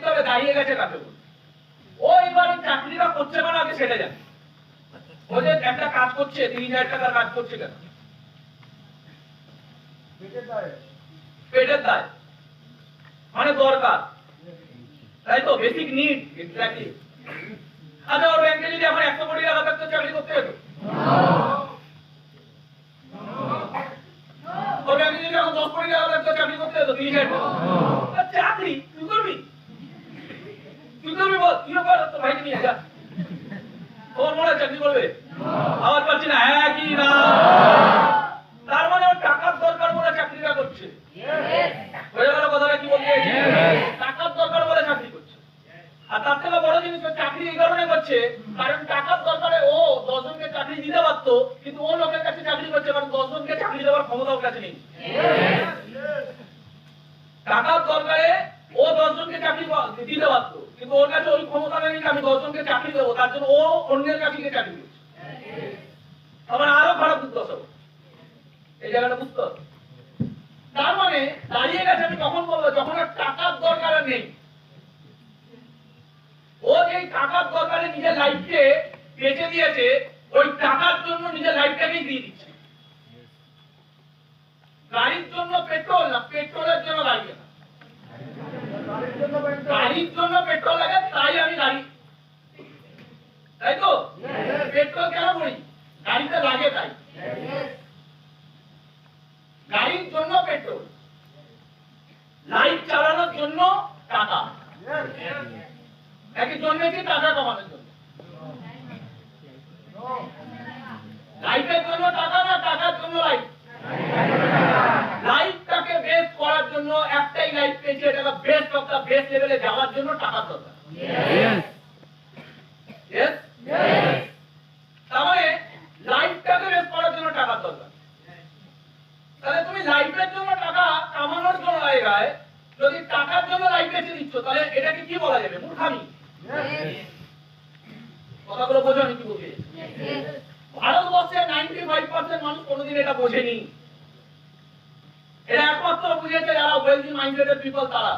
দিতে হবে দাঁড়িয়ে গেছে কাকে বলে। ও এবার চাকরিটা করছে মানে আগে সেটা জানে। ও যে একটা কাজ করছে 30,000 টাকার কাজ করছে কেন? পেটের দায় মানে দরকার, তাই তো, বেসিক নিড। এক্স্যাক্টলি। আচ্ছা, ওর ব্যাংকে যদি এখন 100 কোটি টাকা থাকতো চাকরি করতে হতো? ওর ব্যাংকে যদি এখন 10 কোটি টাকা থাকতো চাকরি করতে হতো? 30,000 টাকা চাকরি তুই করবি? তুই করবি বল, তুইও কর, তোর ভাইকে নিয়ে যা। ওর মনে চাকরি করবে? আওয়াজ পাচ্ছি না, হ্যাঁ কি না? তার মানে ওর টাকার দরকার বলে চাকরিটা করছে। হয়ে গেল কথাটা? কি বলতে টাকার দরকার বলে চাকরি করছে। আর তার থেকে বড় জিনিস, চাকরি এই কারণে করছে কারণ টাকার দরকারে ও 10 জনকে চাকরি দিতে পারতো, কিন্তু ও লোকের কাছে চাকরি করছে কারণ 10 জনকে চাকরি দেওয়ার ক্ষমতা ওর কাছে নেই। টাকার দরকারে ও 10 জনকে চাকরি দিতে পারতো, কিন্তু ওর কাছে ওই ক্ষমতা নেই যে আমি 10 জনকে চাকরি দেবো, তার জন্য ও অন্যের কাছে গিয়ে চাকরি করছে। আমার আরো খারাপ দুর্দশা এই জায়গাটা বুঝতে হবে। তার মানে দাঁড়িয়ে গেছে, আমি কখন বলবো? যখন আর টাকার দরকার নেই। ও যে টাকার দরকারে নিজের লাইফকে বেঁচে দিয়েছে, ওই টাকার জন্য নিজের লাইফটাকেই দিয়ে দিচ্ছে। গাড়ির জন্য পেট্রোল না, পেট্রোলের জন্য গাড়ি না। গাড়ির জন্য পেট্রোল লাগে তাই আমি গাড়ি, তাই তো? পেট্রোল কেন করি? গাড়িতে লাগে তাই। গাড়ির জন্য পেট্রোল, লাইফ চালানোর জন্য টাকা। একই জন্মেছি টাকা কামানোর জন্য। লাইফের জন্য টাকা না টাকার জন্য লাইফ? লাইফটাকে বেস্ট করার জন্য একটাই লাইফ পেয়েছি, এটাকে বেস্ট অফ দ্য বেস্ট লেভেলে যাওয়ার জন্য টাকার দরকার। তাহলে লাইফটাকে বেস্ট করার জন্য টাকার দরকার। তাহলে তুমি লাইফের জন্য টাকা কামানোর জন্য লাগায় যদি টাকার জন্য লাইফ বেঁচে দিচ্ছ, তাহলে এটাকে কি বলা যাবে? মূর্খামি। কথাগুলো বোঝো আমি কি বলছি? ভারতবর্ষে 95% মানুষ কোনোদিন এটা বোঝেনি। এটা একমাত্র বুঝেছে যারা ওয়েলদি মাইন্ডেড পিপল, তারা।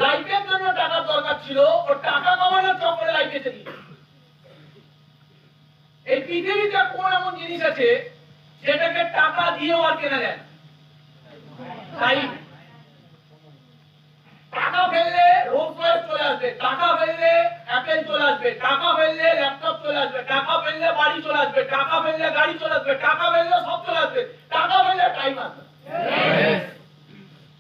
লাইফের জন্য টাকার দরকার ছিল, ও টাকা কামানোর চক্করে লাইফ বেঁচে দিল। এই পৃথিবীতে কোন এমন জিনিস আছে যেটাকে টাকা দিয়েও আর কেনা যায় না? টাইম। টাকা ফেললে রোলস রয়েস চলে আসবে, টাকা ফেললে অ্যাপেল চলে আসবে, টাকা ফেললে ল্যাপটপ চলে আসবে, টাকা ফেললে বাড়ি চলে আসবে, টাকা ফেললে গাড়ি চলে আসবে, টাকা ফেললে সব চলে আসবে, টাকা ফেললে টাইম আসবে।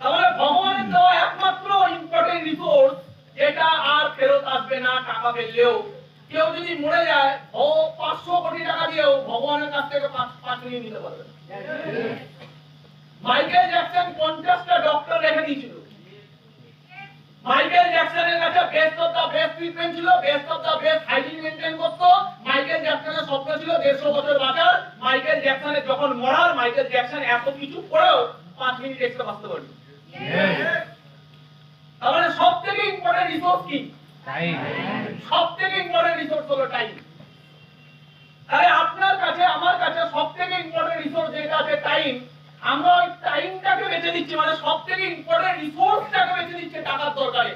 তাহলে ভগবানের দেওয়া একমাত্র ইম্পর্টেন্ট রিসোর্স যেটা আর ফেরত আসবে না টাকা ফেললেও। কেউ যদি মরে যায়, ও 500 কোটি টাকা দিয়েও ভগবানের কাছ থেকে 5 মিনিট নিতে পারবে না। মাইকেল জ্যাকসন 50টা ডক্টর রেখে দিয়েছিল। মাইকেল জ্যাকসনের কাছে best of the best treatment ছিল, best of the best hygiene maintain করতো। মাইকেল জ্যাকসনের স্বপ্ন ছিল 150 বছর বাঁচার। মাইকেল জ্যাকসনের যখন মরার, মাইকেল জ্যাকসন এত কিছু করেও 5 মিনিট এক্সট্রা বাঁচতে পারবে। তাহলে সবথেকে ইম্পর্টেন্ট রিসোর্স কি? টাইম। সবথেকে ইম্পর্টেন্ট রিসোর্স হলো টাইম। তাহলে আপনার কাছে আমার কাছে সবথেকে ইম্পর্টেন্ট রিসোর্স যেটা আছে টাইম, আমরা ওই টাইমটাকে বেঁচে দিচ্ছি, মানে সবথেকে ইম্পর্টেন্ট রিসোর্সটাকে বেঁচে দিচ্ছি টাকার দরকারে।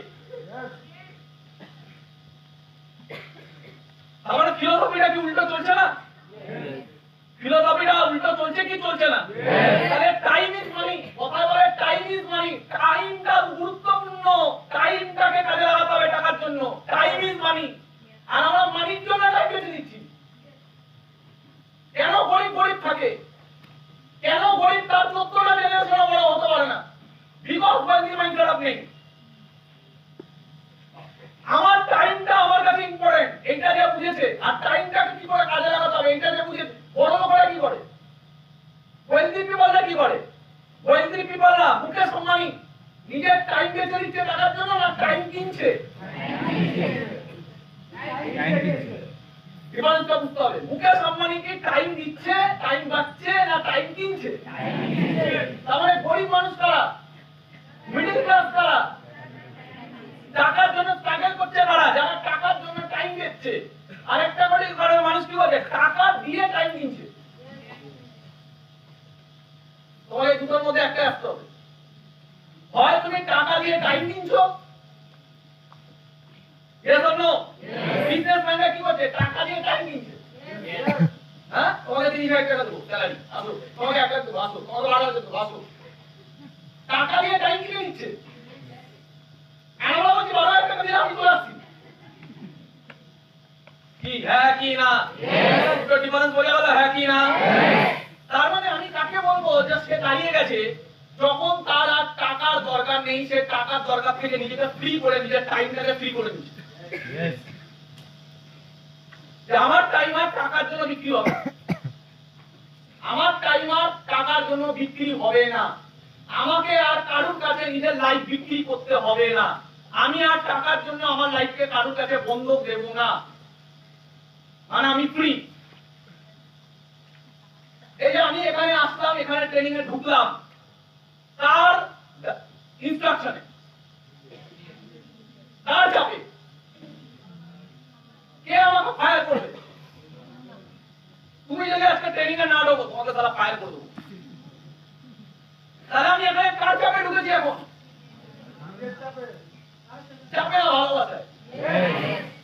তাহলে ফিলোসফিটা কি উল্টো চলছে না? ফিলোসফিটা উল্টো চলছে কি চলছে না? তাহলে টাইম ইজ মানি, কথা বলে টাইম ইজ মানি। টাইমটা গুরুত্বপূর্ণ, টাইমটাকে কাজে লাগাতে হবে টাকার জন্য। টাইম ইজ মানি, আর আমরা মানির জন্য টাইম বেঁচে দিচ্ছি। কেন গরিব গরিব থাকে? কেন গরিব তার 14টা জেনারেশন বড় হতে পারে না? বিকজ ওয়েলদি মাইন্ডেড আপনি। আমার টাইমটা আমার কাছে ইম্পর্টেন্ট, এইটা যে বুঝেছে, আর টাইমটাকে কি করে কাজে লাগাতে হবে এইটা যে বুঝেছে। বড় লোকেরা কি করে? ওয়েলদি পিপলরা কি করে? ওয়েলদি পিপলরা মুকেশ আম্বানি নিজের টাইম বেঁচে দিচ্ছে টাকার জন্য, না টাইম কিনছে? ডিফারেন্সটা বুঝতে হবে। মুকেশ আম্বানি কি টাইম দিচ্ছে, টাইম বাঁচছে, না টাইম কিনছে? তাহলে গরিব মানুষ কারা? মিডল ক্লাস কারা? টাকার জন্য স্ট্রাগল করছে কারা? যারা টাকার জন্য টাইম দিচ্ছে। আরেকটা গরিব ঘরের মানুষ কি করে? টাকা দিয়ে টাইম কিনছে। তোমার এই দুটোর মধ্যে একটা আসতে হবে। হয় তুমি টাকা দিয়ে টাইম কিনছো, 30,000 টাকা দেবো স্যালারি, আসো তোমাকে 1 লাখ দেবো, আসো তোমাকে 12 হাজার দেবো, আসো। টাকা দিয়ে টাইম কিনে নিচ্ছে। আমরা বলছি 12,000 টাকা দিয়ে আমি চলে আসছি। কি হ্যাঁ কি না? দুটো ডিফারেন্স বোঝা গেল, হ্যাঁ কি না? তার মানে আমি কাকে বলবো যে সে দাঁড়িয়ে গেছে যখন তার আর টাকার দরকার নেই, সে টাকার দরকার থেকে নিজেকে ফ্রি করে, নিজের টাইমটাকে ফ্রি করে নিচ্ছে। যে আমার টাইম আর টাকার জন্য বিক্রি হবে, আমার টাইম আর টাকার জন্য বিক্রি হবে না, আমাকে আর কারোর কাছে নিজের লাইফ বিক্রি করতে হবে না, আমি আর টাকার জন্য আমার লাইফকে কারোর কাছে বন্ধক দেব না, মানে আমি ফ্রি। এই যে আমি এখানে আসলাম, এখানে ট্রেনিং এ ঢুকলাম, তার ইনস্ট্রাকশনে, তার চাপে কে আমাকে ফায়ার করবে? তুমি যদি আজকে ট্রেনিং এ না ঢোকো, তোমাকে তারা ফায়ার করে দেবো। তাহলে আমি এখানে কার চাপে ঢুকেছি এখন? চাপে না ভালোবাসায়।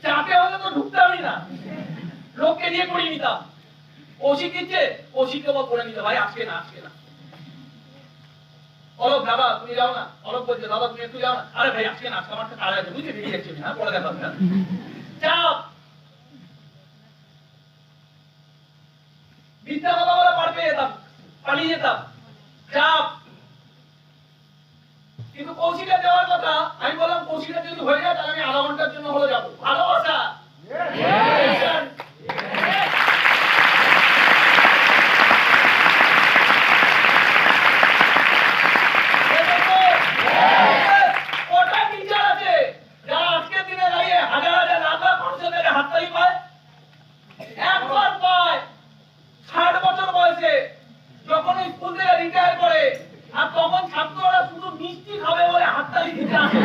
চাপে হলে তো ঢুকতামই না, লোককে দিয়ে করিয়ে নিতাম। কৌশিক দিচ্ছে, কৌশিককে বল করে নিতে, ভাই আজকে না, আজকে না। অলোক দাদা তুমি যাও না, অলোক বলছে দাদা তুমি একটু যাও না, আরে ভাই আজকে না, আজকে আমার কাজ আছে, বুঝতে বেরিয়ে যাচ্ছি না, পরে দেখা হবে। চাপ, বিদ্যা কথা বলে পার পেয়ে যেতাম, পালিয়ে যেতাম, চাপ। কিন্তু কৌশিকে দেওয়ার কথা, আমি বললাম কৌশিকে যদি হয়ে যায় তাহলে আমি আধা ঘন্টার জন্য হলে যাবো। ভালোবাসা, কটা টিচার আছে যারা আজকের দিনে দাঁড়িয়ে হাজার হাজার লাখ লাখ মানুষের কাছে হাততালি পায়? একবার পায় 60 বছর বয়সে, যখন স্কুল থেকে রিটায়ার করে, আর তখন ছাত্ররা শুধু মিষ্টি খাবে বলে হাততালি দিতে আসে।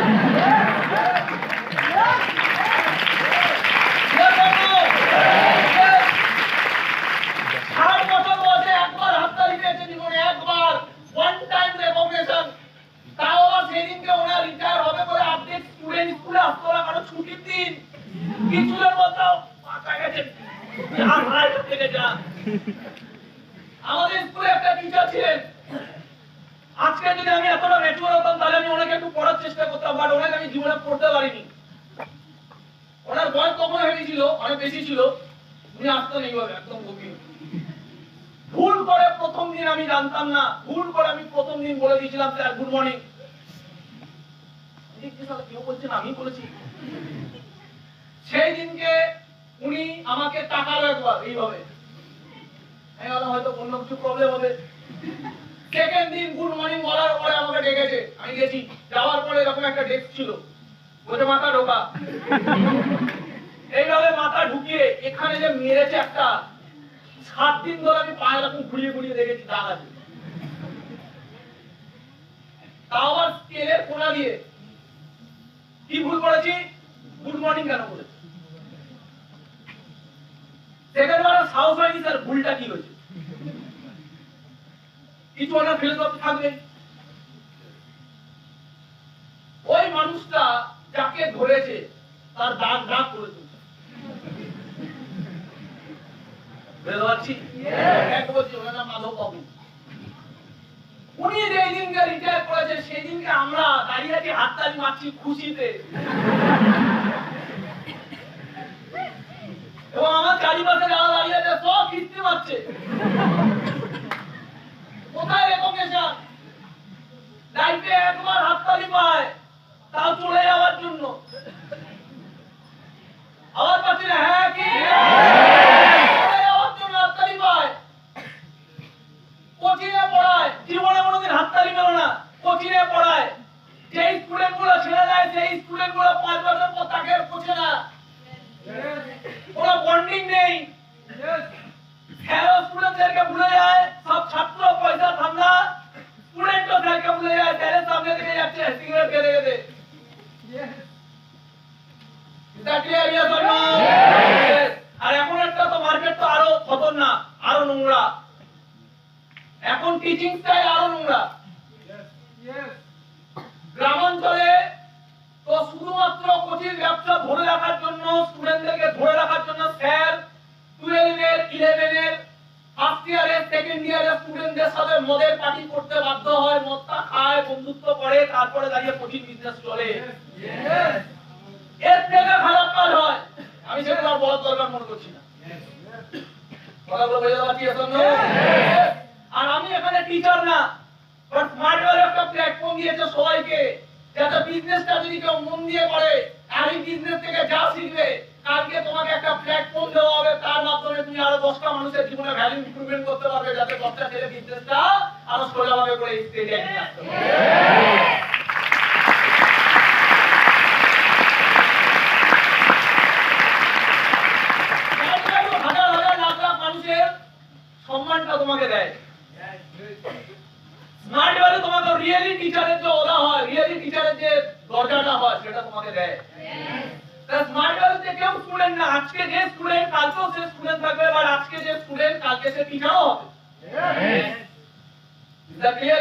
60 বছর বয়সে একবার হাততালি পেয়েছে জীবনে, একবার, ওয়ান টাইম রেকগনিশন। তাও আবার সেদিনকে ওনার রিটায়ার হবে বলে আপডেট স্টুডেন্ট স্কুলে আসতো না, কারণ ছুটির দিন। কিছুর মতো মাথা গেছে, থেকে যা। আমাদের স্কুলে একটা টিচার ছিলেন, আজকে যদি আমি এতটা ম্যাচিউর হতাম তাহলে আমি ওনাকে একটু পড়ার চেষ্টা করতাম, বাট ওনাকে আমি জীবনে পড়তে পারিনি। ওনার বয়স তখন হয়ে ছিল, অনেক বেশি ছিল, উনি আসতেন এইভাবে একদম গভীর। ভুল করে প্রথম দিন আমি জানতাম না, ভুল করে আমি প্রথম দিন বলে দিয়েছিলাম স্যার গুড মর্নিং। কেউ বলছেন আমি বলেছি। সেই দিনকে উনি আমাকে তাকালো একবার এইভাবে, আমি ভাবলাম হয়তো অন্য কিছু প্রবলেম হবে। সেকেন্ড দিন গুড মর্নিং বলার পরে আমাকে ডেকেছে, আমি গেছি, যাওয়ার পরে এরকম একটা ডেস্ক ছিল, বলছে মাথা ঢোকা। এইভাবে মাথা ঢুকিয়ে এখানে যে মেরেছে একটা, 7 দিন ধরে আমি পায়ে এরকম ঘুরিয়ে ঘুরিয়ে দেখেছি দাগ আছে, তাও আবার স্কেলের কোনা দিয়ে। কি ভুল করেছি? গুড মর্নিং কেন বলেছি? সেকেন্ড বার সাহস হয়নি স্যার, ভুলটা কি হয়েছে? কিছু ওনার ফিলোসফি থাকবে। ওই মানুষটা যাকে ধরেছে তার দাগ দাগ করে তুলছে। উনি যেই দিনকে রিটায়ার করেছে সেই দিনকে আমরা দাঁড়িয়ে আছি, হাততালি মারছি খুশিতে, এবং আমার চারিপাশে যারা দাঁড়িয়ে আছে সব কিস্তি মারছে। কোথায় রেকগনিশন? লাইফে একবার হাততালি পায়, তাও চলে যাওয়ার জন্য। আবার পাচ্ছি না, হ্যাঁ কি? চলে যাওয়ার জন্য হাততালি পায়। কোচিংয়ে পড়ায়, জীবনে কোনোদিন হাততালি পেল না, কোচিংয়ে পড়ায়। যেই স্টুডেন্ট গুলো ছেড়ে দেয়, সেই স্টুডেন্ট গুলো 5 বছর পর তাকে পৌঁছে না, কোনো বন্ডিং নেই। স্যারও স্টুডেন্টদেরকে ভুলে যায়, সব ছাত্র পয়সা ধান্দা, স্টুডেন্টও স্যারকে ভুলে যায়, স্যারের সামনে থেকে যাচ্ছে সিগারেট খেতে খেতে। আর এখন একটা তো মার্কেট তো আরো খতরনাক, আরো নোংরা। এখন টিচিং স্টাইল আরো নোংরা। গ্রামাঞ্চলে তো শুধুমাত্র কোচিং ব্যবসা ধরে রাখার জন্য, স্টুডেন্টদেরকে ধরে রাখার জন্য স্যার 12 এর 11 এর ফার্স্ট ইয়ারে সেকেন্ড ইয়ারে স্টুডেন্টদের সাথে মদের পার্টি করতে বাধ্য হয়, মদটা খায়, বন্ধুত্ব করে, তারপরে দাঁড়িয়ে কোচিং বিজনেস চলে। এর থেকে খারাপ কাজ হয়, আমি সেটা আর বলার দরকার মনে করছি না। কথাগুলো বুঝতে পারছি এখন? আর আমি এখানে টিচার না, বাট স্মার্ট ওয়ার একটা প্ল্যাটফর্ম দিয়েছে সবাইকে, যাতে বিজনেসটা যদি কেউ মন দিয়ে করে, আর এই বিজনেস থেকে যা শিখবে, কালকে তোমাকে একটা প্ল্যাটফর্ম দেওয়া হবে, তার মাধ্যমে তুমি আরো 10টা মানুষের জীবনে ভ্যালু ইমপ্রুভমেন্ট করতে পারবে, যাতে 10টা ছেলে বিজনেসটা আরো সোজাভাবে করে স্টেজে নিয়ে আসতে পারে। হাজার হাজার লাখ লাখ মানুষের সম্মানটা তোমাকে দেয়। স্মার্ট ওয়ারে তোমাকে রিয়েলি টিচারের যে ওরা হয়, রিয়েলি টিচারের যে দরজাটা হয়, সেটা তোমাকে দেয়। স্মার্ট ওয়ারে যে কেউ স্টুডেন্ট না, আজকে যে স্টুডেন্ট কালকেও সে স্টুডেন্ট থাকবে, আর আজকে যে স্টুডেন্ট কালকে সে টিচারও হবে। Is that clear?